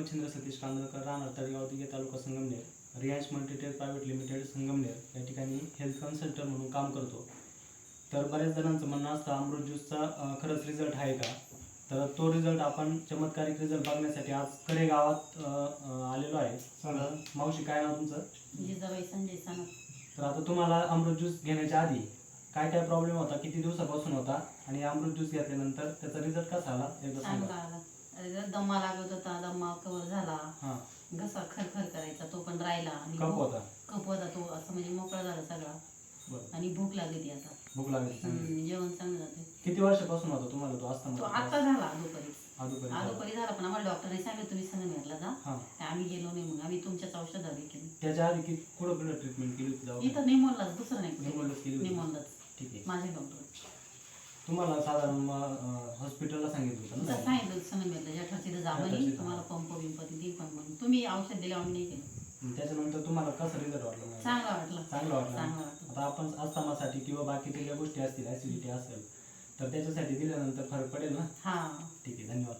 रामचंद्र सतीश कांदळकर, राहणार Talegaon Dighe, taluka Sangamner, Riyansh multitech private limited Sangamner या ठिकाणी हेल्थ कन्सल्टंट म्हणून काम करतो. तर बऱ्याच जणांचं म्हणणं असतं अमृत ज्यूसचा खरंच रिझल्ट आहे का. तर तो रिझल्ट आपण चमत्कारिक रिझल्ट बघण्यासाठी आज कडे गावात आलेलो आहे. तर मावशी काय नाव तुमचं? जिजाबाई संजय सानप. तर आता तुम्हाला अमृत ज्यूस घेण्याच्या आधी काय काय प्रॉब्लेम होता, किती दिवसापासून होता आणि अमृत ज्यूस घेतल्यानंतर त्याचा रिझल्ट कसा आला एकदा चांगला सांगा. आला. दमा लागत होता, दमा कव्हर झाला. घसा खरखर करायचा तो पण राहिला. आणि कप होता तो असं म्हणजे मोकळा झाला सगळा. आणि भूक लागली आता. भूक लागली. जेवण चांगलं जाते. किती वर्षापासून होता तुम्हाला तो अस्थमा? तो आता झाला अगोदरी झाला. पण आम्हाला डॉक्टरने सांगितलं तुम्ही संगमनेरला जा. आम्ही गेलो नाही. मग आम्ही तुमच्याच औषधावर केली. त्याच्या आधी कुठं ट्रीटमेंट केली होती? इथं निमोनलाच, दुसरं नाही. निमोनलाच. ठीक आहे. माझे डॉक्टर तुम्हाला साधारण हॉस्पिटलला सांगितलं होतं ना? सांगितलं संगमनेरला जठाची जा म्हणे, तुम्हाला पंप बिंप ती पण म्हणून तुम्ही औषध दिले आम्ही नाही केलं. त्याच्यानंतर तुम्हाला कसं रिझल्ट वाटलं? चांगला वाटला. आता आपण अस्थमासाठी किंवा बाकीच्या ज्या गोष्टी असतील ऍसिडिटी असेल तर त्याच्यासाठी दिल्यानंतर फरक पडेल ना? हा. ठीक आहे, धन्यवाद.